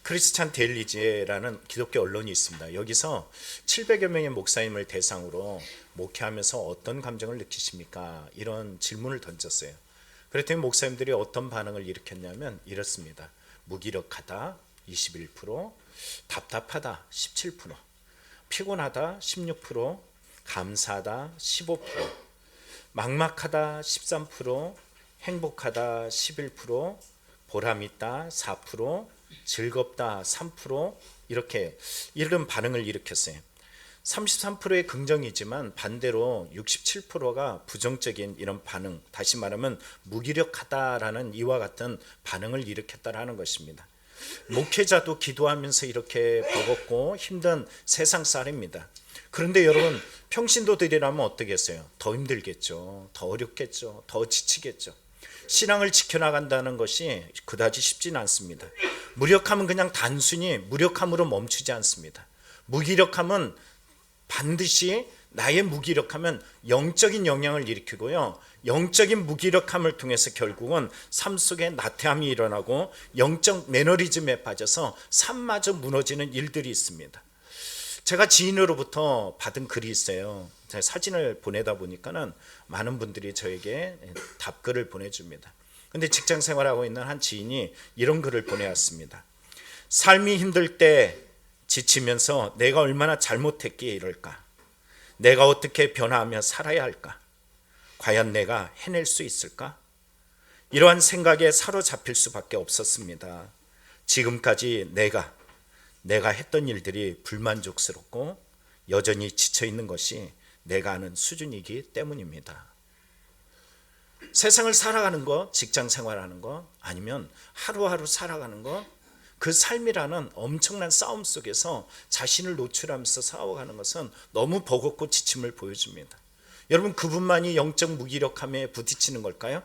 크리스찬 데일리지라는 기독교 언론이 있습니다. 여기서 700여 명의 목사님을 대상으로 목회하면서 어떤 감정을 느끼십니까? 이런 질문을 던졌어요. 그랬더니 목사님들이 어떤 반응을 일으켰냐면 이렇습니다. 무기력하다 21%, 답답하다 17%, 피곤하다 16%, 감사하다 15%, 막막하다 13%, 행복하다 11%, 보람있다 4%, 즐겁다 3%, 이렇게 이런 반응을 일으켰어요. 33%의 긍정이지만 반대로 67%가 부정적인 이런 반응, 다시 말하면 무기력하다라는 이와 같은 반응을 일으켰다라는 것입니다. 목회자도 기도하면서 이렇게 버겁고 힘든 세상 살입니다. 그런데 여러분, 평신도들이라면 어떻겠어요? 더 힘들겠죠. 더 어렵겠죠. 더 지치겠죠. 신앙을 지켜나간다는 것이 그다지 쉽지는 않습니다. 무력함은 그냥 단순히 무력함으로 멈추지 않습니다. 무기력함은 반드시, 나의 무기력함은 영적인 영향을 일으키고요, 영적인 무기력함을 통해서 결국은 삶 속에 나태함이 일어나고 영적 매너리즘에 빠져서 삶마저 무너지는 일들이 있습니다. 제가 지인으로부터 받은 글이 있어요. 제가 사진을 보내다 보니까는 많은 분들이 저에게 답글을 보내줍니다. 근데 직장 생활하고 있는 한 지인이 이런 글을 보내왔습니다. 삶이 힘들 때 지치면서 내가 얼마나 잘못했기에 이럴까? 내가 어떻게 변화하며 살아야 할까? 과연 내가 해낼 수 있을까? 이러한 생각에 사로잡힐 수밖에 없었습니다. 지금까지 내가 했던 일들이 불만족스럽고 여전히 지쳐있는 것이 내가 아는 수준이기 때문입니다. 세상을 살아가는 것, 직장 생활하는 것, 아니면 하루하루 살아가는 것, 그 삶이라는 엄청난 싸움 속에서 자신을 노출하면서 싸워가는 것은 너무 버겁고 지침을 보여줍니다. 여러분, 그분만이 영적 무기력함에 부딪히는 걸까요?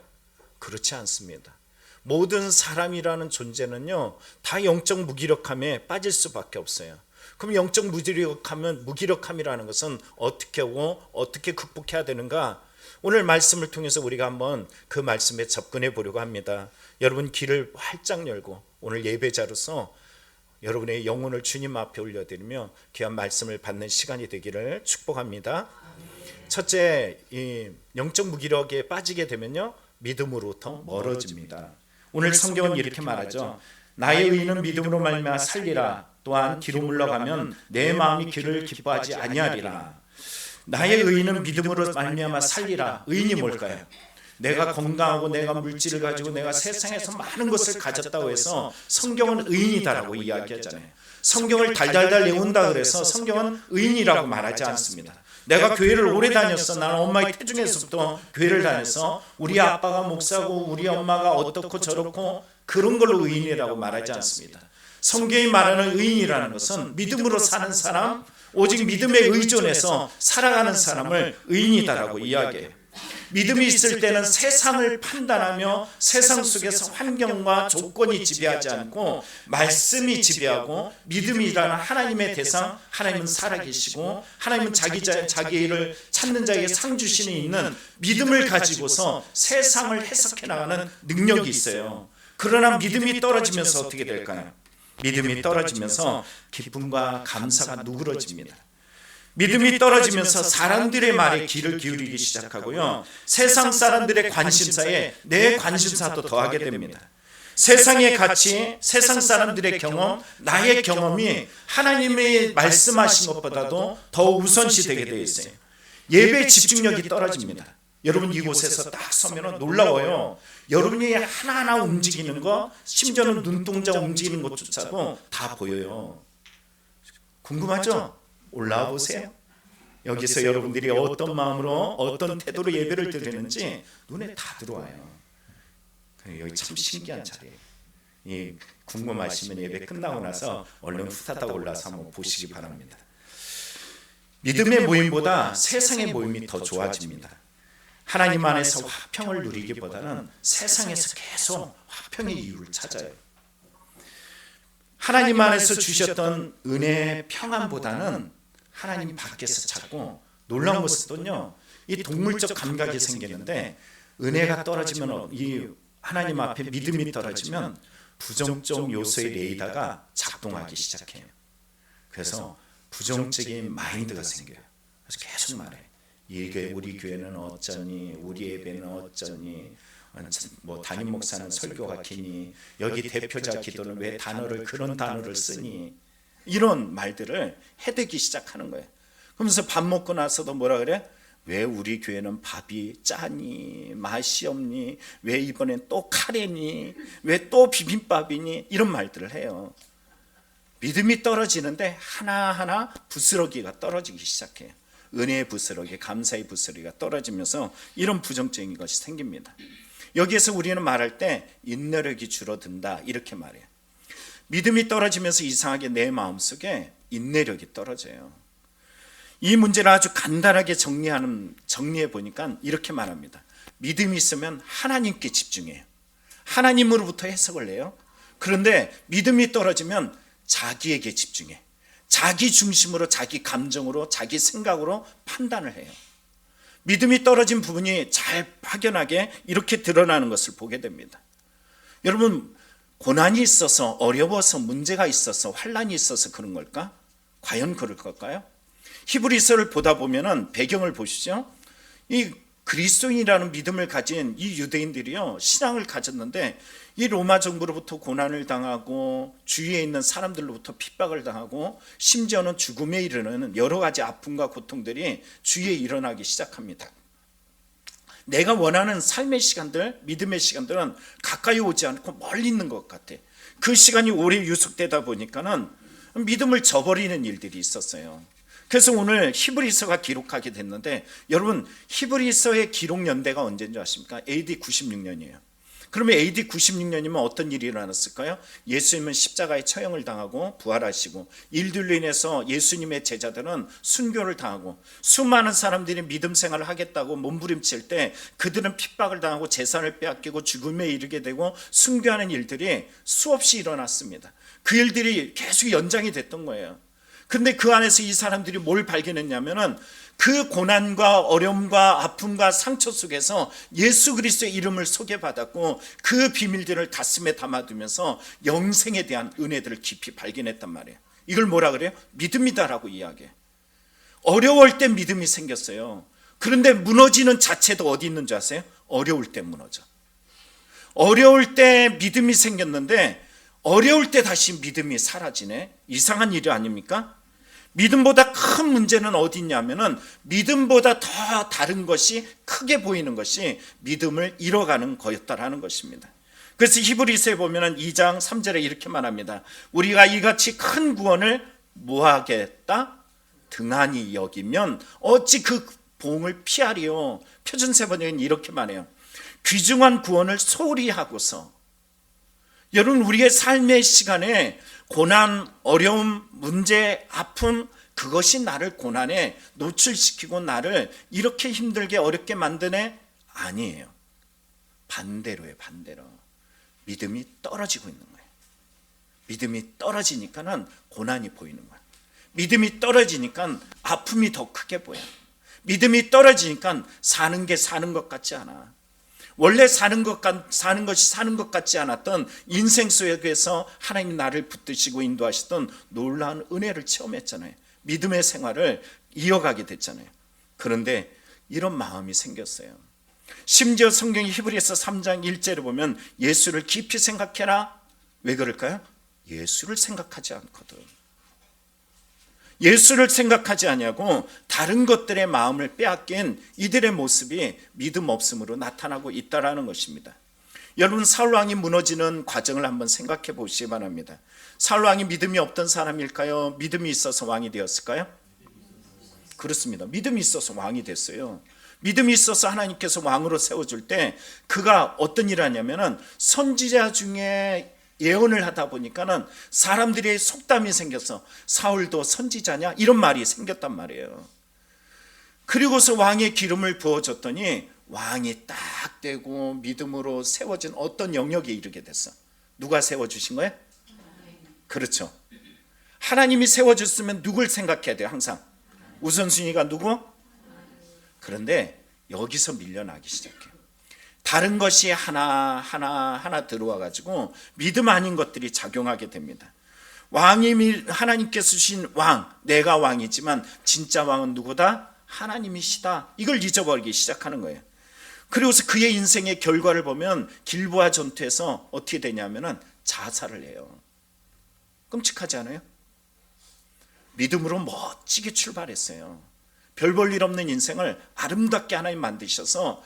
그렇지 않습니다. 모든 사람이라는 존재는요, 다 영적 무기력함에 빠질 수밖에 없어요. 그럼 영적 무기력함이라는 것은 어떻게 하고 어떻게 극복해야 되는가? 오늘 말씀을 통해서 우리가 한번 그 말씀에 접근해 보려고 합니다. 여러분, 귀를 활짝 열고 오늘 예배자로서 여러분의 영혼을 주님 앞에 올려드리며 귀한 말씀을 받는 시간이 되기를 축복합니다. 첫째, 이 영적 무기력에 빠지게 되면요, 믿음으로부터 멀어집니다. 오늘 성경은 이렇게 말하죠. 나의 의인은 믿음으로 말미암아 살리라. 또한 뒤로 물러가면 내 마음이 그를 기뻐하지 아니하리라. 나의 의인은 믿음으로 말미암아 살리라. 의인이 뭘까요? 내가 건강하고 내가 물질을 가지고 내가 세상에서 많은 것을 가졌다고 해서 성경은 의인이다라고 이야기하잖아요. 성경을 달달달 외운다 그래서 성경은 의인이라고 말하지 않습니다. 내가 교회를 오래 다녔어. 나는 엄마의 태중에서부터 교회를 다녔어. 우리 아빠가 목사고 우리 엄마가 어떻고 저렇고 그런 걸로 의인이라고 말하지 않습니다. 성경이 말하는 의인이라는 것은 믿음으로 사는 사람, 오직 믿음에 의존해서 살아가는 사람을 의인이다라고 이야기해요. 믿음이 있을 때는 세상을 판단하며 세상 속에서 환경과 조건이 지배하지 않고 말씀이 지배하고, 믿음이라는 하나님의 대상, 하나님은 살아계시고 하나님은 자기 일을 찾는 자에게 상 주시는 있는 믿음을 가지고서 세상을 해석해 나가는 능력이 있어요. 그러나 믿음이 떨어지면서 어떻게 될까요? 믿음이 떨어지면서 기쁨과 감사가 누그러집니다. 믿음이 떨어지면서 사람들의 말에 귀를 기울이기 시작하고요, 세상 사람들의 관심사에 내 관심사도 더하게 됩니다. 세상의 가치, 세상 사람들의 경험, 나의 경험이 하나님의 말씀하신 것보다도 더 우선시 되게 되어 있어요. 예배 집중력이 떨어집니다. 여러분, 이곳에서 딱 서면 놀라워요. 여러분이 하나하나 움직이는 것, 심지어는 눈동자 움직이는 것조차도 다 보여요. 궁금하죠? 올라와 보세요. 여기서 여러분들이 어떤 마음으로 어떤 태도로 예배를 드리는지 눈에 다 들어와요. 여기 참 신기한 자리예요. 궁금하시면 예배 끝나고 나서 얼른 후다닥 올라서 한번 보시기 바랍니다. 믿음의 모임보다 세상의 모임이 더 좋아집니다. 하나님 안에서 화평을 누리기보다는 세상에서 계속 화평의 이유를 찾아요. 하나님 안에서 주셨던 은혜의 평안보다는 하나님 밖에서 찾고, 놀라운 것은요, 이 동물적 감각이 생기는데 은혜가 떨어지면, 이 하나님 앞에 믿음이 떨어지면 부정적 요소의 레이더가 작동하기 시작해요. 그래서 부정적인 마인드가 생겨요. 그래서 계속 말해. 우리 교회는 어쩌니, 우리 예배는 어쩌니, 뭐 담임 목사는 설교가 기니, 여기 대표자 기도는 왜 그런 단어를 쓰니, 이런 말들을 해대기 시작하는 거예요. 그러면서 밥 먹고 나서도 뭐라 그래? 왜 우리 교회는 밥이 짜니, 맛이 없니, 왜 이번엔 또 카레니, 왜 또 비빔밥이니, 이런 말들을 해요. 믿음이 떨어지는데 하나하나 부스러기가 떨어지기 시작해요. 은혜의 부스러기, 감사의 부스러기가 떨어지면서 이런 부정적인 것이 생깁니다. 여기에서 우리는 말할 때 인내력이 줄어든다 이렇게 말해요. 믿음이 떨어지면서 이상하게 내 마음속에 인내력이 떨어져요. 이 문제를 아주 간단하게 정리해 보니까 이렇게 말합니다. 믿음이 있으면 하나님께 집중해요. 하나님으로부터 해석을 해요. 그런데 믿음이 떨어지면 자기에게 집중해. 자기 중심으로, 자기 감정으로, 자기 생각으로 판단을 해요. 믿음이 떨어진 부분이 잘 확연하게 이렇게 드러나는 것을 보게 됩니다. 여러분, 고난이 있어서, 어려워서, 문제가 있어서, 환난이 있어서 그런 걸까? 과연 그럴 걸까요? 히브리서를 보다 보면은 배경을 보시죠. 이 그리스도인이라는 믿음을 가진 이 유대인들이요, 신앙을 가졌는데 이 로마 정부로부터 고난을 당하고 주위에 있는 사람들로부터 핍박을 당하고 심지어는 죽음에 이르는 여러 가지 아픔과 고통들이 주위에 일어나기 시작합니다. 내가 원하는 삶의 시간들, 믿음의 시간들은 가까이 오지 않고 멀리 있는 것 같아. 그 시간이 오래 유속되다 보니까는 믿음을 저버리는 일들이 있었어요. 그래서 오늘 히브리서가 기록하게 됐는데, 여러분 히브리서의 기록 연대가 언제인 줄 아십니까? AD 96년이에요. 그러면 AD 96년이면 어떤 일이 일어났을까요? 예수님은 십자가에 처형을 당하고 부활하시고, 일들로 인해서 예수님의 제자들은 순교를 당하고, 수많은 사람들이 믿음 생활을 하겠다고 몸부림칠 때 그들은 핍박을 당하고 재산을 빼앗기고 죽음에 이르게 되고 순교하는 일들이 수없이 일어났습니다. 그 일들이 계속 연장이 됐던 거예요. 근데 그 안에서 이 사람들이 뭘 발견했냐면은 그 고난과 어려움과 아픔과 상처 속에서 예수 그리스도의 이름을 소개받았고 그 비밀들을 가슴에 담아두면서 영생에 대한 은혜들을 깊이 발견했단 말이에요. 이걸 뭐라 그래요? 믿음이다라고 이야기해요. 어려울 때 믿음이 생겼어요. 그런데 무너지는 자체도 어디 있는 줄 아세요? 어려울 때 무너져. 어려울 때 믿음이 생겼는데 어려울 때 다시 믿음이 사라지네. 이상한 일이 아닙니까? 믿음보다 큰 문제는 어디 있냐면은 믿음보다 더 다른 것이 크게 보이는 것이 믿음을 잃어가는 거였다라는 것입니다. 그래서 히브리서에 보면은 2장 3절에 이렇게 말합니다. 우리가 이같이 큰 구원을 뭐하겠다? 등한히 여기면 어찌 그 보응을 피하리요. 표준세 번역은 이렇게 말해요. 귀중한 구원을 소홀히 하고서. 여러분, 우리의 삶의 시간에 고난, 어려움, 문제, 아픔, 그것이 나를 고난에 노출시키고 나를 이렇게 힘들게 어렵게 만드네? 아니에요. 반대로예요. 반대로. 믿음이 떨어지고 있는 거예요. 믿음이 떨어지니까는 고난이 보이는 거예요. 믿음이 떨어지니까 아픔이 더 크게 보여요. 믿음이 떨어지니까 사는 게 사는 것 같지 않아. 원래 사는 것이 사는 것 같지 않았던 인생 속에서 하나님이 나를 붙드시고 인도하시던 놀라운 은혜를 체험했잖아요. 믿음의 생활을 이어가게 됐잖아요. 그런데 이런 마음이 생겼어요. 심지어 성경 히브리서 3장 1절에 보면 예수를 깊이 생각해라. 왜 그럴까요? 예수를 생각하지 않거든. 예수를 생각하지 아니하고 다른 것들의 마음을 빼앗긴 이들의 모습이 믿음 없음으로 나타나고 있다라는 것입니다. 여러분, 사울 왕이 무너지는 과정을 한번 생각해 보시기 바랍니다. 사울 왕이 믿음이 없던 사람일까요? 믿음이 있어서 왕이 되었을까요? 그렇습니다. 믿음이 있어서 왕이 됐어요. 믿음이 있어서 하나님께서 왕으로 세워줄 때 그가 어떤 일을 하냐면은 선지자 중에 예언을 하다 보니까는 사람들의 속담이 생겨서 사울도 선지자냐? 이런 말이 생겼단 말이에요. 그리고서 왕의 기름을 부어줬더니 왕이 딱 되고 믿음으로 세워진 어떤 영역에 이르게 됐어. 누가 세워주신 거예요? 그렇죠. 하나님이 세워줬으면 누굴 생각해야 돼요? 항상 우선순위가 누구? 그런데 여기서 밀려나기 시작해요. 다른 것이 하나 들어와 가지고 믿음 아닌 것들이 작용하게 됩니다. 왕이 하나님께서 주신 왕, 내가 왕이지만 진짜 왕은 누구다? 하나님이시다. 이걸 잊어버리기 시작하는 거예요. 그리고서 그의 인생의 결과를 보면 길보아 전투에서 어떻게 되냐면은 자살을 해요. 끔찍하지 않아요? 믿음으로 멋지게 출발했어요. 별 볼 일 없는 인생을 아름답게 하나님 만드셔서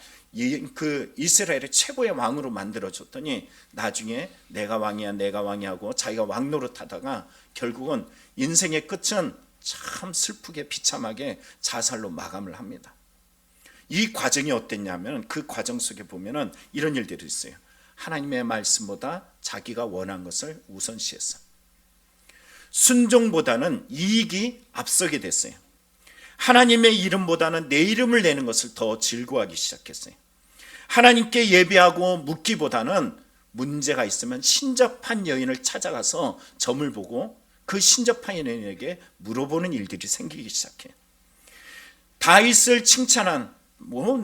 그 이스라엘의 최고의 왕으로 만들어줬더니 나중에 내가 왕이야 하고 자기가 왕 노릇하다가 결국은 인생의 끝은 참 슬프게 비참하게 자살로 마감을 합니다. 이 과정이 어땠냐면 그 과정 속에 보면은 이런 일들이 있어요. 하나님의 말씀보다 자기가 원한 것을 우선시했어. 순종보다는 이익이 앞서게 됐어요. 하나님의 이름보다는 내 이름을 내는 것을 더 즐거워하기 시작했어요. 하나님께 예배하고 묻기보다는 문제가 있으면 신접한 여인을 찾아가서 점을 보고 그 신접한 여인에게 물어보는 일들이 생기기 시작해요. 다윗을 칭찬한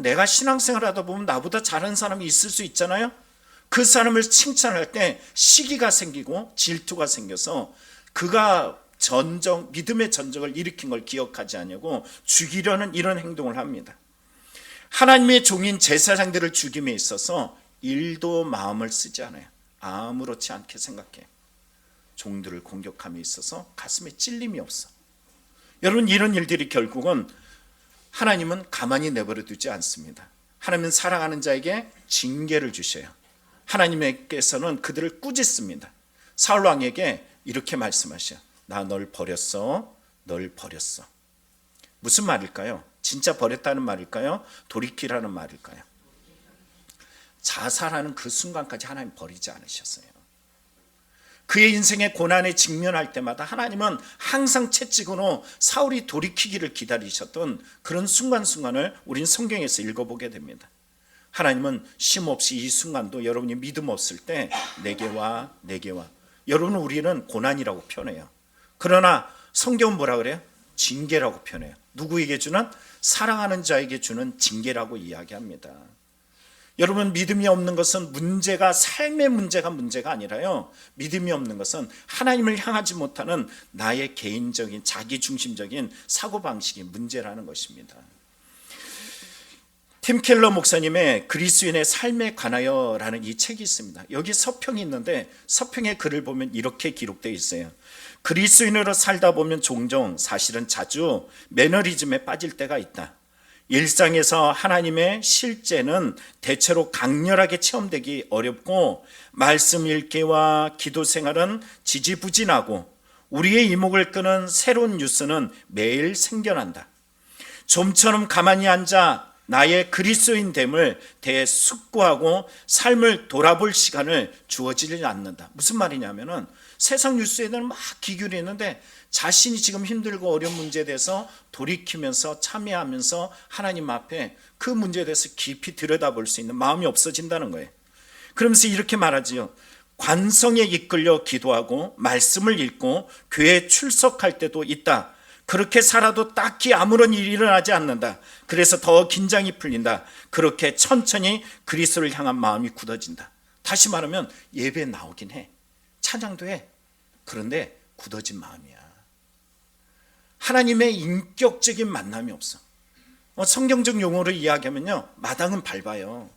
내가 신앙생활 하다 보면 나보다 잘하는 사람이 있을 수 있잖아요. 그 사람을 칭찬할 때 시기가 생기고 질투가 생겨서 그가 믿음의 전적을 일으킨 걸 기억하지 않냐고 죽이려는 이런 행동을 합니다. 하나님의 종인 제사장들을 죽임에 있어서 일도 마음을 쓰지 않아요. 아무렇지 않게 생각해요. 종들을 공격함에 있어서 가슴에 찔림이 없어. 여러분, 이런 일들이 결국은 하나님은 가만히 내버려 두지 않습니다. 하나님은 사랑하는 자에게 징계를 주셔요. 하나님께서는 그들을 꾸짖습니다. 사울 왕에게 이렇게 말씀하셔요. 나 널 버렸어. 널 버렸어. 무슨 말일까요? 진짜 버렸다는 말일까요? 돌이키라는 말일까요? 자살하는 그 순간까지 하나님 버리지 않으셨어요. 그의 인생의 고난에 직면할 때마다 하나님은 항상 채찍으로 사울이 돌이키기를 기다리셨던 그런 순간순간을 우린 성경에서 읽어보게 됩니다. 하나님은 쉼없이 이 순간도 여러분이 믿음 없을 때 내게 와. 여러분, 우리는 고난이라고 표현해요. 그러나 성경은 뭐라 그래요? 징계라고 표현해요. 누구에게 주는? 사랑하는 자에게 주는 징계라고 이야기합니다. 여러분, 믿음이 없는 것은 삶의 문제가 아니라요. 믿음이 없는 것은 하나님을 향하지 못하는 나의 개인적인 자기중심적인 사고방식이 문제라는 것입니다. 팀 켈러 목사님의 그리스도인의 삶에 관하여라는 이 책이 있습니다. 여기 서평이 있는데 서평의 글을 보면 이렇게 기록되어 있어요. 그리스도인으로 살다 보면 종종 사실은 자주 매너리즘에 빠질 때가 있다. 일상에서 하나님의 실제는 대체로 강렬하게 체험되기 어렵고 말씀 읽기와 기도 생활은 지지부진하고 우리의 이목을 끄는 새로운 뉴스는 매일 생겨난다. 좀처럼 가만히 앉아 나의 그리스도인됨을 대숙고하고 삶을 돌아볼 시간을 주어지지 않는다. 무슨 말이냐면은 세상 뉴스에는 막 기울이는데 자신이 지금 힘들고 어려운 문제에 대해서 돌이키면서 참여하면서 하나님 앞에 그 문제에 대해서 깊이 들여다볼 수 있는 마음이 없어진다는 거예요. 그러면서 이렇게 말하지요. 관성에 이끌려 기도하고 말씀을 읽고 교회에 출석할 때도 있다. 그렇게 살아도 딱히 아무런 일이 일어나지 않는다. 그래서 더 긴장이 풀린다. 그렇게 천천히 그리스도를 향한 마음이 굳어진다. 다시 말하면 예배에 나오긴 해. 찬양도 해. 그런데 굳어진 마음이야. 하나님의 인격적인 만남이 없어. 성경적 용어로 이야기하면요, 마당은 밟아요.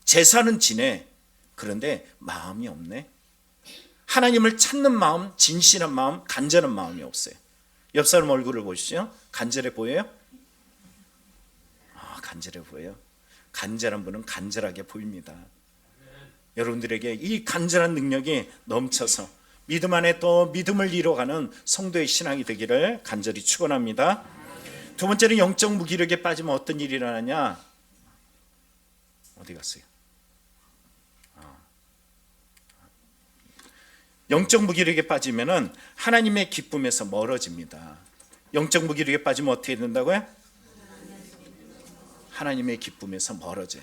제사는 지내. 그런데 마음이 없네. 하나님을 찾는 마음, 진실한 마음, 간절한 마음이 없어요. 옆 사람 얼굴을 보시죠. 간절해 보여요? 간절해 보여요. 간절한 분은 간절하게 보입니다. 여러분들에게 이 간절한 능력이 넘쳐서 믿음 안에 또 믿음을 이뤄가는 성도의 신앙이 되기를 간절히 축원합니다. 두 번째는 영적 무기력에 빠지면 어떤 일이 일어나냐? 어디 갔어요? 영적 무기력에 빠지면은 하나님의 기쁨에서 멀어집니다. 영적 무기력에 빠지면 어떻게 된다고요? 하나님의 기쁨에서 멀어져요.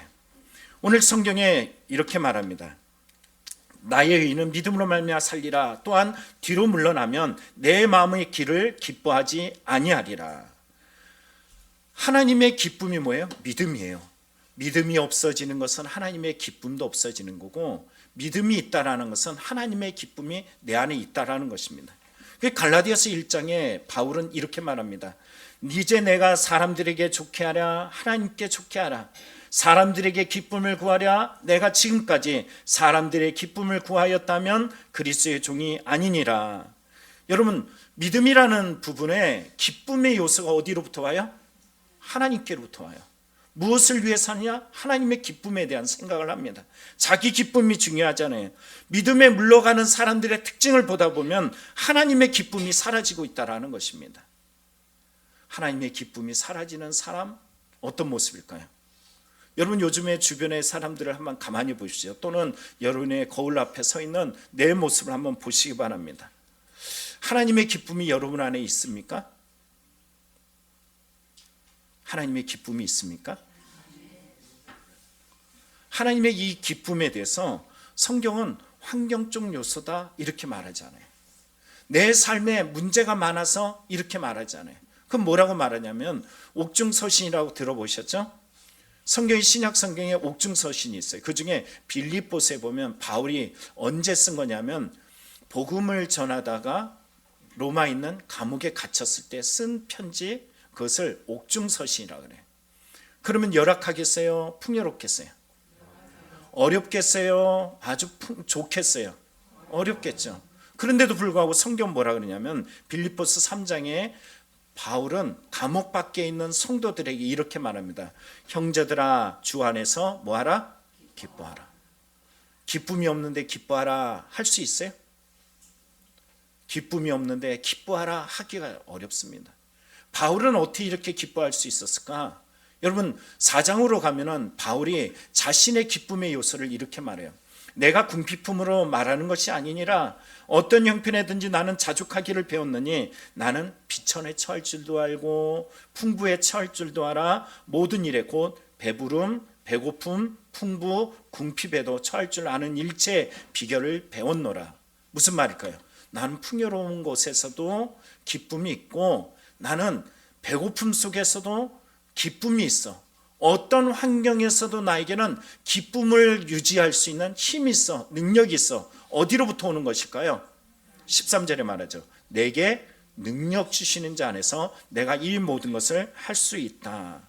오늘 성경에 이렇게 말합니다. 나의 의인은 믿음으로 말미암아 살리라. 또한 뒤로 물러나면 내 마음의 길을 기뻐하지 아니하리라. 하나님의 기쁨이 뭐예요? 믿음이에요. 믿음이 없어지는 것은 하나님의 기쁨도 없어지는 거고, 믿음이 있다라는 것은 하나님의 기쁨이 내 안에 있다라는 것입니다. 갈라디아서 1장에 바울은 이렇게 말합니다. 이제 내가 사람들에게 좋게 하랴 하나님께 좋게 하라. 사람들에게 기쁨을 구하랴 내가 지금까지 사람들의 기쁨을 구하였다면 그리스도의 종이 아니니라. 여러분, 믿음이라는 부분에 기쁨의 요소가 어디로부터 와요? 하나님께로부터 와요. 무엇을 위해서 하느냐? 하나님의 기쁨에 대한 생각을 합니다. 자기 기쁨이 중요하잖아요. 믿음에 물러가는 사람들의 특징을 보다 보면 하나님의 기쁨이 사라지고 있다는 것입니다. 하나님의 기쁨이 사라지는 사람, 어떤 모습일까요? 여러분, 요즘에 주변의 사람들을 한번 가만히 보십시오. 또는 여러분의 거울 앞에 서 있는 내 모습을 한번 보시기 바랍니다. 하나님의 기쁨이 여러분 안에 있습니까? 하나님의 기쁨이 있습니까? 하나님의 이 기쁨에 대해서 성경은 환경적 요소다 이렇게 말하잖아요. 내 삶에 문제가 많아서 이렇게 말하잖아요. 그럼 뭐라고 말하냐면 옥중서신이라고 들어보셨죠? 성경의 신약 성경에 옥중서신이 있어요. 그 중에 빌립보서에 보면 바울이 언제 쓴 거냐면 복음을 전하다가 로마에 있는 감옥에 갇혔을 때 쓴 편지, 그것을 옥중서신이라고 그래요. 그러면 열악하겠어요? 풍요롭겠어요? 어렵겠어요? 아주 좋겠어요? 어렵겠죠. 그런데도 불구하고 성경 뭐라 그러냐면 빌립보서 3장에 바울은 감옥 밖에 있는 성도들에게 이렇게 말합니다. 형제들아, 주 안에서 뭐하라? 기뻐하라. 기쁨이 없는데 기뻐하라 할 수 있어요? 기쁨이 없는데 기뻐하라 하기가 어렵습니다. 바울은 어떻게 이렇게 기뻐할 수 있었을까? 여러분, 4장으로 가면은 바울이 자신의 기쁨의 요소를 이렇게 말해요. 내가 궁핍품으로 말하는 것이 아니니라. 어떤 형편에든지 나는 자족하기를 배웠느니 나는 비천에 처할 줄도 알고 풍부에 처할 줄도 알아. 모든 일에 곧 배부름, 배고픔, 풍부, 궁핍에도 처할 줄 아는 일체 비결을 배웠노라. 무슨 말일까요? 나는 풍요로운 곳에서도 기쁨이 있고 나는 배고픔 속에서도 기쁨이 있어. 어떤 환경에서도 나에게는 기쁨을 유지할 수 있는 힘이 있어, 능력이 있어. 어디로부터 오는 것일까요? 13절에 말하죠. 내게 능력 주시는 자 안에서 내가 이 모든 것을 할 수 있다.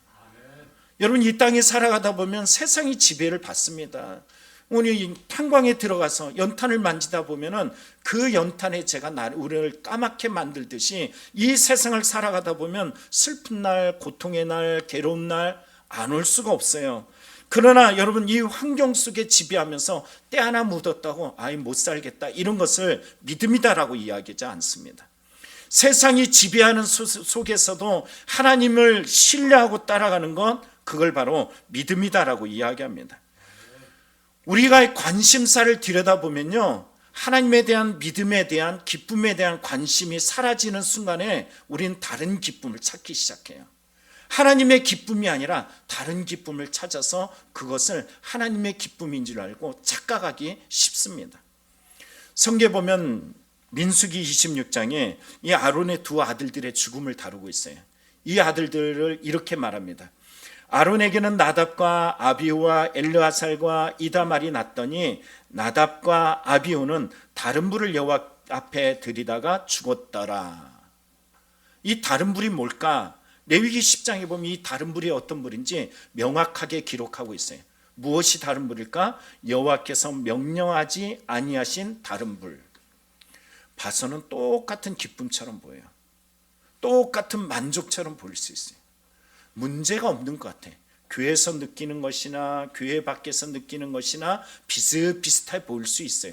여러분, 이 땅에 살아가다 보면 세상이 지배를 받습니다. 우리 탄광에 들어가서 연탄을 만지다 보면은 그 연탄에 제가 우리를 까맣게 만들듯이 이 세상을 살아가다 보면 슬픈 날, 고통의 날, 괴로운 날 안 올 수가 없어요. 그러나 여러분, 이 환경 속에 지배하면서 때 하나 묻었다고 아이 못 살겠다 이런 것을 믿음이다라고 이야기하지 않습니다. 세상이 지배하는 속에서도 하나님을 신뢰하고 따라가는 것, 그걸 바로 믿음이다라고 이야기합니다. 우리가 관심사를 들여다보면요, 하나님에 대한 믿음에 대한 기쁨에 대한 관심이 사라지는 순간에 우리는 다른 기쁨을 찾기 시작해요. 하나님의 기쁨이 아니라 다른 기쁨을 찾아서 그것을 하나님의 기쁨인 줄 알고 착각하기 쉽습니다. 성경에 보면 민수기 26장에 이 아론의 두 아들들의 죽음을 다루고 있어요. 이 아들들을 이렇게 말합니다. 아론에게는 나답과 아비후와 엘르아살과 이다말이 났더니 나답과 아비후는 다른 불을 여호와 앞에 들이다가 죽었더라. 이 다른 불이 뭘까? 레위기 10장에 보면 이 다른 불이 어떤 불인지 명확하게 기록하고 있어요. 무엇이 다른 불일까? 여호와께서 명령하지 아니하신 다른 불. 봐서는 똑같은 기쁨처럼 보여요. 똑같은 만족처럼 보일 수 있어요. 문제가 없는 것 같아. 교회에서 느끼는 것이나 교회 밖에서 느끼는 것이나 비슷비슷해 보일 수 있어요.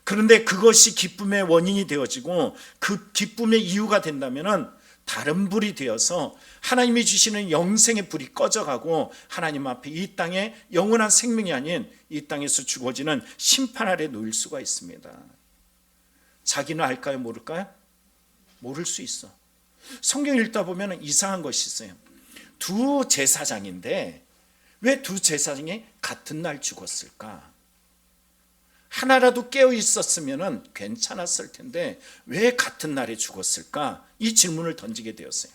그런데 그것이 기쁨의 원인이 되어지고 그 기쁨의 이유가 된다면 다른 불이 되어서 하나님이 주시는 영생의 불이 꺼져가고 하나님 앞에 이 땅에 영원한 생명이 아닌 이 땅에서 죽어지는 심판 아래 놓일 수가 있습니다. 자기는 알까요? 모를까요? 모를 수 있어. 성경 읽다 보면 이상한 것이 있어요. 두 제사장인데 왜 두 제사장이 같은 날 죽었을까? 하나라도 깨어 있었으면 괜찮았을 텐데 왜 같은 날에 죽었을까? 이 질문을 던지게 되었어요.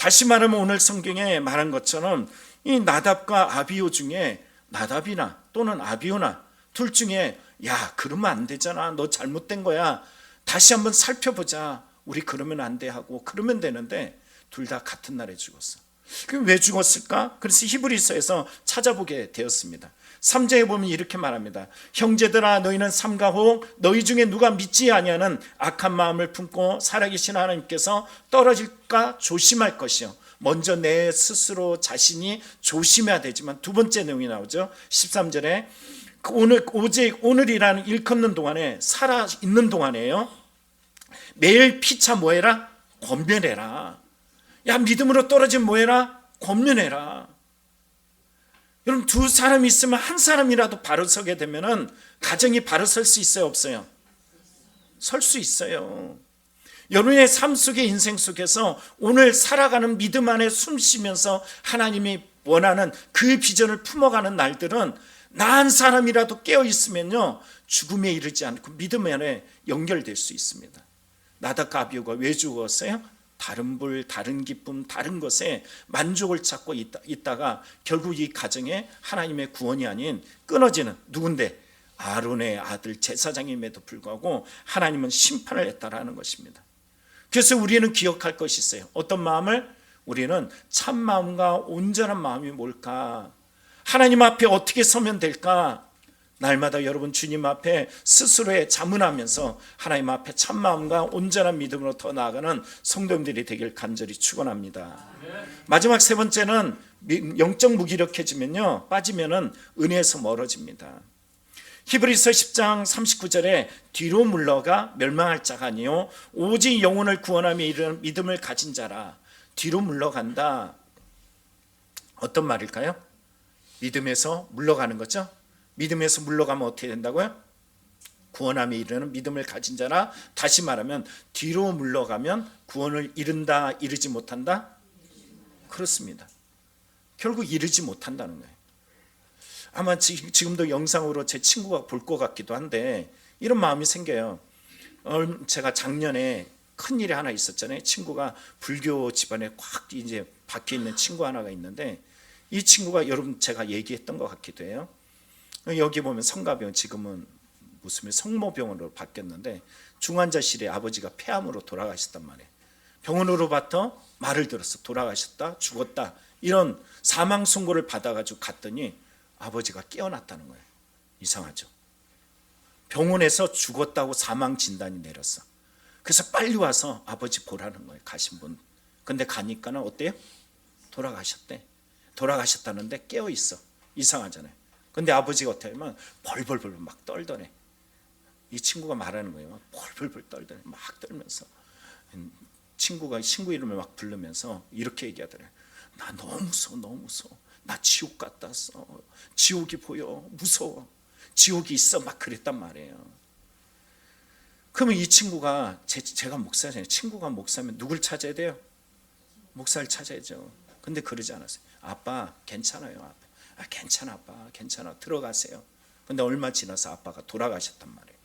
다시 말하면 오늘 성경에 말한 것처럼 이 나답과 아비후 중에 나답이나 또는 아비후나 둘 중에 야 그러면 안 되잖아, 너 잘못된 거야, 다시 한번 살펴보자, 우리 그러면 안 돼 하고 그러면 되는데 둘 다 같은 날에 죽었어. 그럼 왜 죽었을까? 그래서 히브리서에서 찾아보게 되었습니다. 3장에 보면 이렇게 말합니다. 형제들아 너희는 삼가 후 너희 중에 누가 믿지 아니하는 악한 마음을 품고 살아계신 하나님께서 떨어질까 조심할 것이요. 먼저 내 스스로 자신이 조심해야 되지만 두 번째 내용이 나오죠. 13절에 오직 오늘이라는 일컫는 동안에 살아있는 동안에요, 매일 피차 뭐해라? 권면해라. 야 믿음으로 떨어진 뭐해라? 권면해라. 여러분 두 사람이 있으면 한 사람이라도 바로 서게 되면은 가정이 바로 설 수 있어요, 없어요? 설 수 있어요. 여러분의 삶 속의 인생 속에서 오늘 살아가는 믿음 안에 숨 쉬면서 하나님이 원하는 그 비전을 품어가는 날들은 나 한 사람이라도 깨어 있으면요 죽음에 이르지 않고 믿음 안에 연결될 수 있습니다. 나답과 아비후가 왜 죽었어요? 다른 불, 다른 기쁨, 다른 것에 만족을 찾고 있다가 결국 이 가정에 하나님의 구원이 아닌 끊어지는 누군데? 아론의 아들 제사장임에도 불구하고 하나님은 심판을 했다라는 것입니다. 그래서 우리는 기억할 것이 있어요. 어떤 마음을? 우리는 참 마음과 온전한 마음이 뭘까? 하나님 앞에 어떻게 서면 될까? 날마다 여러분 주님 앞에 스스로의 자문하면서 하나님 앞에 참 마음과 온전한 믿음으로 더 나아가는 성도님들이 되길 간절히 축원합니다. 마지막 세 번째는 영적 무기력해지면요 빠지면은 은혜에서 멀어집니다. 히브리서 10장 39절에 뒤로 물러가 멸망할 자가 아니요 오직 영혼을 구원함에 이르는 믿음을 가진 자라. 뒤로 물러간다. 어떤 말일까요? 믿음에서 물러가는 거죠. 믿음에서 물러가면 어떻게 된다고요? 구원함에 이르는 믿음을 가진 자라. 다시 말하면 뒤로 물러가면 구원을 이룬다, 이루지 못한다? 그렇습니다. 결국 이루지 못한다는 거예요. 아마 지금도 영상으로 제 친구가 볼 것 같기도 한데 이런 마음이 생겨요. 제가 작년에 큰일이 하나 있었잖아요. 친구가 불교 집안에 꽉 이제 박혀 있는 친구 하나가 있는데 이 친구가 여러분 제가 얘기했던 것 같기도 해요. 여기 보면 성가병, 지금은 무슨 성모병원으로 바뀌었는데 중환자실에 아버지가 폐암으로 돌아가셨단 말이에요. 병원으로부터 말을 들었어. 돌아가셨다, 죽었다, 이런 사망 선고를 받아가지고 갔더니 아버지가 깨어났다는 거예요. 이상하죠. 병원에서 죽었다고 사망 진단이 내렸어. 그래서 빨리 와서 아버지 보라는 거예요, 가신 분. 근데 가니까는 어때요? 돌아가셨대. 돌아가셨다는데 깨어 있어. 이상하잖아요. 근데 아버지가 어떻게 하면 벌벌벌 막 떨더래. 이 친구가 말하는 거예요. 벌벌벌 떨더래. 막 떨면서 친구가 친구 이름을 막 부르면서 이렇게 얘기하더래. 나 너무 무서워, 너무 무서워. 나 지옥 갔다 왔어. 지옥이 보여. 무서워. 지옥이 있어. 막 그랬단 말이에요. 그러면 이 친구가 제가 목사잖아요. 친구가 목사면 누굴 찾아야 돼요? 목사를 찾아야죠. 근데 그러지 않았어요. 아빠 괜찮아요. 아빠. 괜찮아 아빠. 괜찮아. 들어가세요. 근데 얼마 지나서 아빠가 돌아가셨단 말이에요.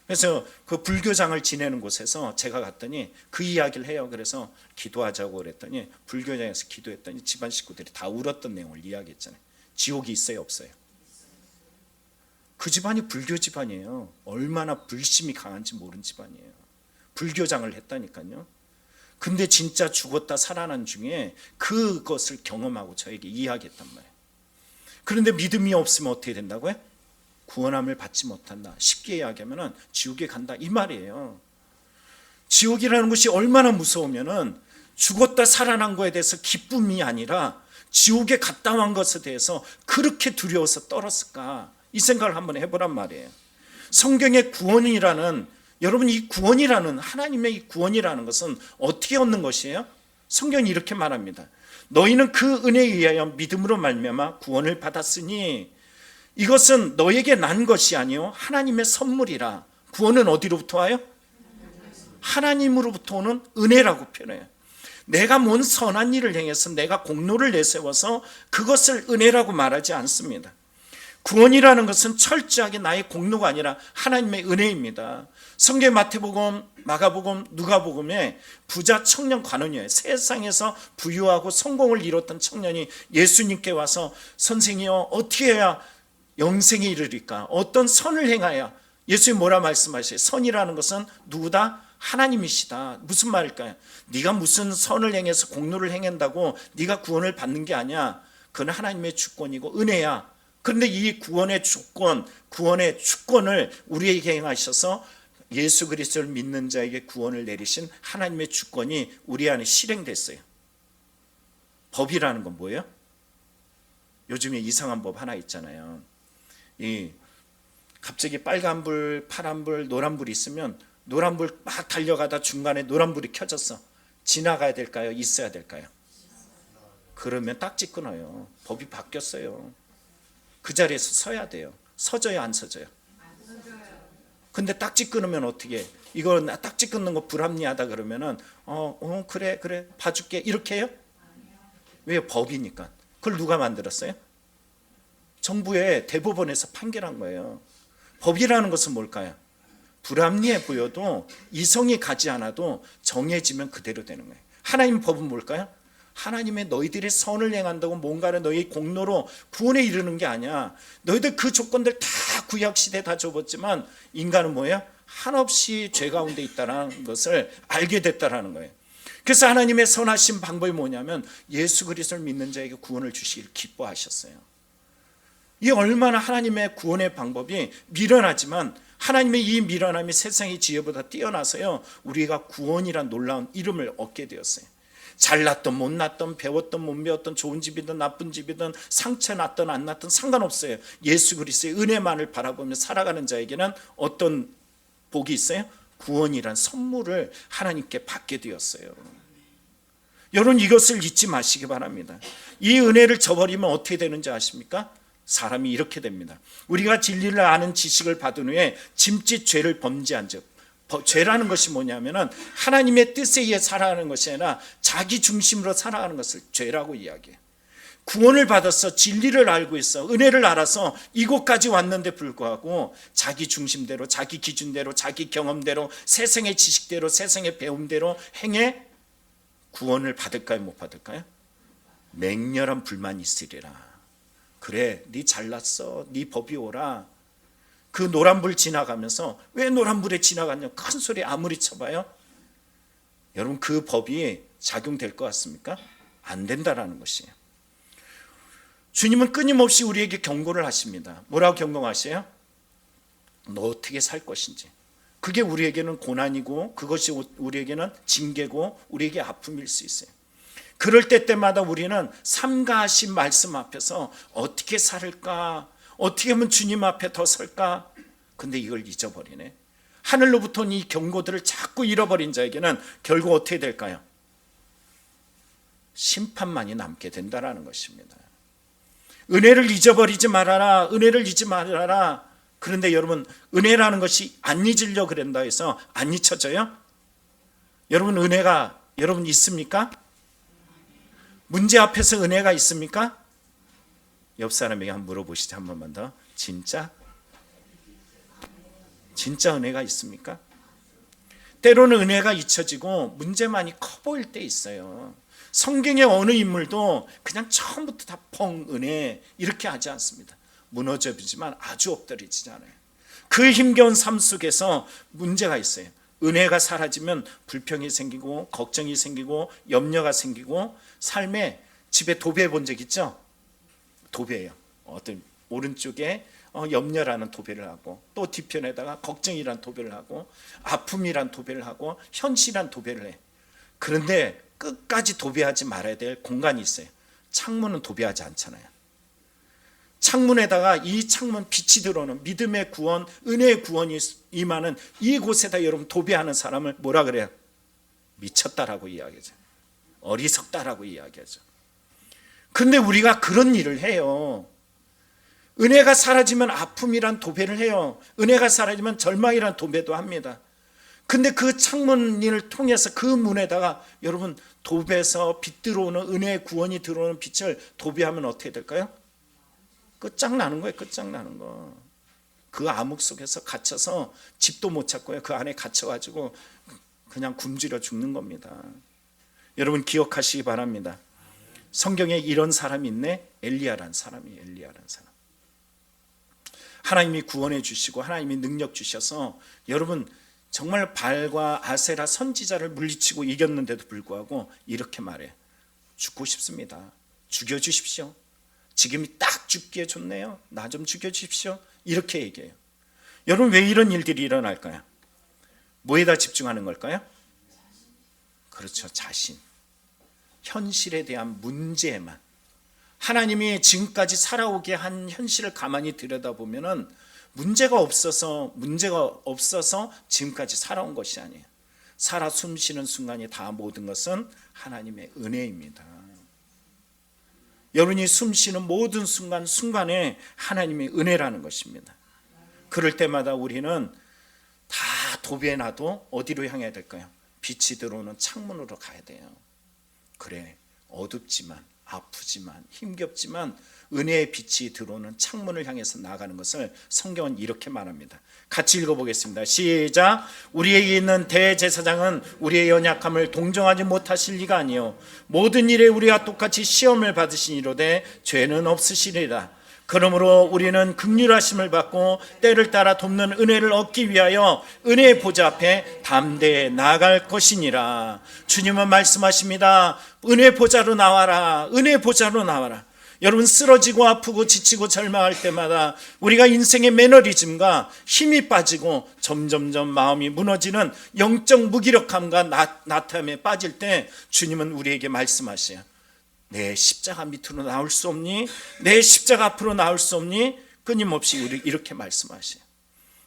그래서 그 불교장을 지내는 곳에서 제가 갔더니 그 이야기를 해요. 그래서 기도하자고 그랬더니 불교장에서 기도했더니 집안 식구들이 다 울었던 내용을 이야기했잖아요. 지옥이 있어요, 없어요? 그 집안이 불교 집안이에요. 얼마나 불심이 강한지 모르는 집안이에요. 불교장을 했다니까요. 근데 진짜 죽었다 살아난 중에 그것을 경험하고 저에게 이야기했단 말이에요. 그런데 믿음이 없으면 어떻게 된다고요? 구원함을 받지 못한다. 쉽게 이야기하면 지옥에 간다, 이 말이에요. 지옥이라는 것이 얼마나 무서우면은 죽었다 살아난 거에 대해서 기쁨이 아니라 지옥에 갔다 온 것에 대해서 그렇게 두려워서 떨었을까, 이 생각을 한번 해보란 말이에요. 성경의 구원이라는, 여러분 이 구원이라는, 하나님의 이 구원이라는 것은 어떻게 얻는 것이에요? 성경이 이렇게 말합니다. 너희는 그 은혜에 의하여 믿음으로 말미암아 구원을 받았으니 이것은 너에게 난 것이 아니요 하나님의 선물이라. 구원은 어디로부터 와요? 하나님으로부터 오는 은혜라고 표현해요. 내가 뭔 선한 일을 행해서 내가 공로를 내세워서 그것을 은혜라고 말하지 않습니다. 구원이라는 것은 철저하게 나의 공로가 아니라 하나님의 은혜입니다. 성경 마태복음, 마가복음, 누가복음에 부자 청년 관원이에요. 세상에서 부유하고 성공을 이뤘던 청년이 예수님께 와서 선생이여 어떻게 해야 영생에 이르리까? 어떤 선을 행하여? 예수님 뭐라 말씀하세요? 선이라는 것은 누구다? 하나님이시다. 무슨 말일까요? 네가 무슨 선을 행해서 공로를 행한다고 네가 구원을 받는 게 아니야. 그건 하나님의 주권이고 은혜야. 그런데 이 구원의 주권, 구원의 주권을 우리에게 행하셔서 예수 그리스도를 믿는 자에게 구원을 내리신 하나님의 주권이 우리 안에 실행됐어요. 법이라는 건 뭐예요? 요즘에 이상한 법 하나 있잖아요. 갑자기 빨간불, 파란불, 노란불이 있으면 노란불 막 달려가다 중간에 노란불이 켜졌어. 지나가야 될까요? 있어야 될까요? 그러면 딱지 끊어요. 법이 바뀌었어요. 그 자리에서 서야 돼요. 서져요, 안 서져요? 근데 딱지 끊으면 어떻게? 이거 나 딱지 끊는 거 불합리하다 그러면은 그래 봐줄게 이렇게 해요? 왜요? 법이니까. 그걸 누가 만들었어요? 정부의 대법원에서 판결한 거예요. 법이라는 것은 뭘까요? 불합리해 보여도 이성이 가지 않아도 정해지면 그대로 되는 거예요. 하나님 법은 뭘까요? 하나님의 너희들이 선을 행한다고 뭔가를 너희 공로로 구원에 이르는 게 아니야. 너희들 그 조건들 다 구약시대에 다 접었지만 인간은 뭐예요? 한없이 죄 가운데 있다는 것을 알게 됐다는 거예요. 그래서 하나님의 선하신 방법이 뭐냐면 예수 그리스도를 믿는 자에게 구원을 주시길 기뻐하셨어요. 이 얼마나 하나님의 구원의 방법이 미련하지만 하나님의 이 미련함이 세상의 지혜보다 뛰어나서요 우리가 구원이란 놀라운 이름을 얻게 되었어요. 잘났던 못났던 배웠던 못 배웠던 좋은 집이든 나쁜 집이든 상처 났든 안 났든 상관없어요. 예수 그리스도의 은혜만을 바라보며 살아가는 자에게는 어떤 복이 있어요? 구원이란 선물을 하나님께 받게 되었어요. 여러분 이것을 잊지 마시기 바랍니다. 이 은혜를 저버리면 어떻게 되는지 아십니까? 사람이 이렇게 됩니다. 우리가 진리를 아는 지식을 받은 후에 짐짓 죄를 범죄한 즉, 죄라는 것이 뭐냐면은 하나님의 뜻에 의해 살아가는 것이 아니라 자기 중심으로 살아가는 것을 죄라고 이야기해요. 구원을 받아서 진리를 알고 있어 은혜를 알아서 이곳까지 왔는데 불구하고 자기 중심대로 자기 기준대로 자기 경험대로 세상의 지식대로 세상의 배움대로 행해 구원을 받을까요 못 받을까요? 맹렬한 불만이 있으리라. 그래 네 잘났어 네 법이 오라. 그 노란불 지나가면서 왜 노란불에 지나갔냐 큰 소리 아무리 쳐봐요. 여러분 그 법이 작용될 것 같습니까? 안 된다라는 것이에요. 주님은 끊임없이 우리에게 경고를 하십니다. 뭐라고 경고하세요? 너 어떻게 살 것인지. 그게 우리에게는 고난이고 그것이 우리에게는 징계고 우리에게 아픔일 수 있어요. 그럴 때마다 우리는 삼가하신 말씀 앞에서 어떻게 살을까? 어떻게 하면 주님 앞에 더 설까? 근데 이걸 잊어버리네. 하늘로부터 이 경고들을 자꾸 잃어버린 자에게는 결국 어떻게 될까요? 심판만이 남게 된다는 것입니다. 은혜를 잊어버리지 말아라. 은혜를 잊지 말아라. 그런데 여러분 은혜라는 것이 안 잊으려고 그런다 해서 안 잊혀져요? 여러분 은혜가 여러분 있습니까? 문제 앞에서 은혜가 있습니까? 옆 사람에게 한번 물어보시죠. 한 번만 더. 진짜 은혜가 있습니까? 때로는 은혜가 잊혀지고 문제만이 커 보일 때 있어요. 성경의 어느 인물도 그냥 처음부터 다 펑 은혜 이렇게 하지 않습니다. 무너져지지만 아주 엎드리지 않아요. 그 힘겨운 삶 속에서 문제가 있어요. 은혜가 사라지면 불평이 생기고 걱정이 생기고 염려가 생기고 삶에 집에 도배해 본 적 있죠? 도배예요. 어떤 오른쪽에 염려라는 도배를 하고 또 뒤편에다가 걱정이란 도배를 하고 아픔이란 도배를 하고 현실이란 도배를 해. 그런데 끝까지 도배하지 말아야 될 공간이 있어요. 창문은 도배하지 않잖아요. 창문에다가 이 창문 빛이 들어오는 믿음의 구원, 은혜의 구원이 임하는 이곳에다 여러분 도배하는 사람을 뭐라 그래요? 미쳤다라고 이야기하죠. 어리석다라고 이야기하죠. 근데 우리가 그런 일을 해요. 은혜가 사라지면 아픔이란 도배를 해요. 은혜가 사라지면 절망이란 도배도 합니다. 근데 그 창문을 통해서 그 문에다가 여러분 도배해서 빛 들어오는 은혜의 구원이 들어오는 빛을 도배하면 어떻게 될까요? 끝장나는 거예요. 끝장나는 거. 그 암흑 속에서 갇혀서 집도 못 찾고요. 그 안에 갇혀가지고 그냥 굶주려 죽는 겁니다. 여러분 기억하시기 바랍니다. 성경에 이런 사람이 있네. 엘리야라는 사람이, 엘리야라는 사람. 하나님이 구원해 주시고 하나님이 능력 주셔서 여러분 정말 발과 아세라 선지자를 물리치고 이겼는데도 불구하고 이렇게 말해. 죽고 싶습니다. 죽여주십시오. 지금이 딱 죽기에 좋네요. 나 좀 죽여주십시오. 이렇게 얘기해요. 여러분 왜 이런 일들이 일어날까요? 뭐에다 집중하는 걸까요? 그렇죠. 자신. 현실에 대한 문제에만. 하나님이 지금까지 살아오게 한 현실을 가만히 들여다보면은 문제가 없어서 지금까지 살아온 것이 아니에요. 살아 숨쉬는 순간이 다 모든 것은 하나님의 은혜입니다. 여러분이 숨쉬는 모든 순간에 하나님의 은혜라는 것입니다. 그럴 때마다 우리는 다 도배해놔도 어디로 향해야 될까요? 빛이 들어오는 창문으로 가야 돼요. 그래, 어둡지만 아프지만 힘겹지만 은혜의 빛이 들어오는 창문을 향해서 나아가는 것을 성경은 이렇게 말합니다. 같이 읽어보겠습니다. 시작. 우리에게 있는 대제사장은 우리의 연약함을 동정하지 못하실 리가 아니요 모든 일에 우리와 똑같이 시험을 받으시니로되 죄는 없으시리라. 그러므로 우리는 긍휼하심을 받고 때를 따라 돕는 은혜를 얻기 위하여 은혜의 보좌 앞에 담대히 나아갈 것이니라. 주님은 말씀하십니다. 은혜 보좌로 나와라. 은혜 보좌로 나와라. 여러분 쓰러지고 아프고 지치고 절망할 때마다 우리가 인생의 매너리즘과 힘이 빠지고 점점점 마음이 무너지는 영적 무기력함과 나태함에 빠질 때 주님은 우리에게 말씀하셔요. 내 십자가 밑으로 나올 수 없니? 내 십자가 앞으로 나올 수 없니? 끊임없이 우리 이렇게 말씀하셔요.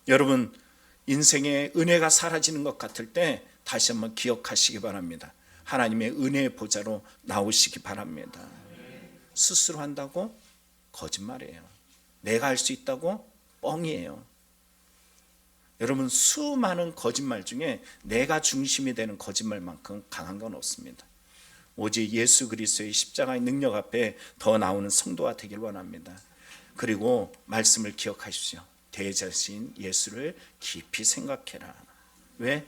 여러분 인생의 은혜가 사라지는 것 같을 때 다시 한번 기억하시기 바랍니다. 하나님의 은혜의 보좌로 나오시기 바랍니다. 스스로 한다고? 거짓말이에요. 내가 할 수 있다고? 뻥이에요. 여러분 수많은 거짓말 중에 내가 중심이 되는 거짓말만큼 강한 건 없습니다. 오직 예수 그리스도의 십자가의 능력 앞에 더 나오는 성도가 되길 원합니다. 그리고 말씀을 기억하십시오. 대제사장인 예수를 깊이 생각해라. 왜?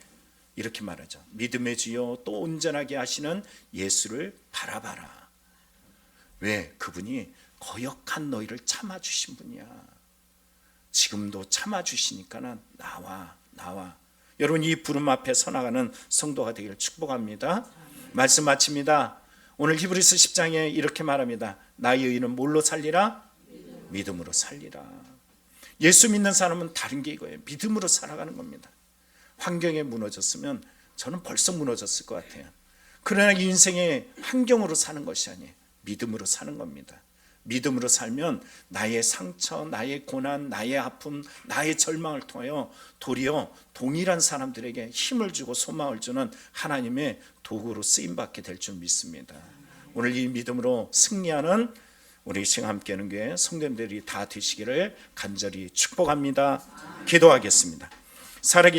이렇게 말하죠. 믿음의 주여 또 온전하게 하시는 예수를 바라봐라. 왜? 그분이 거역한 너희를 참아주신 분이야. 지금도 참아주시니까 나와. 여러분 이 부름 앞에 서나가는 성도가 되기를 축복합니다. 말씀 마칩니다. 오늘 히브리서 10장에 이렇게 말합니다. 나의 의는 뭘로 살리라? 믿음으로 살리라. 예수 믿는 사람은 다른 게 이거예요. 믿음으로 살아가는 겁니다. 환경에 무너졌으면 저는 벌써 무너졌을 것 같아요. 그러나 이 인생의 환경으로 사는 것이 아니에요. 믿음으로 사는 겁니다. 믿음으로 살면 나의 상처, 나의 고난, 나의 아픔, 나의 절망을 통하여 도리어 동일한 사람들에게 힘을 주고 소망을 주는 하나님의 도구로 쓰임받게 될 줄 믿습니다. 오늘 이 믿음으로 승리하는 우리 지금 함께하는 교회 성도님들이 다 되시기를 간절히 축복합니다. 기도하겠습니다. 살아계신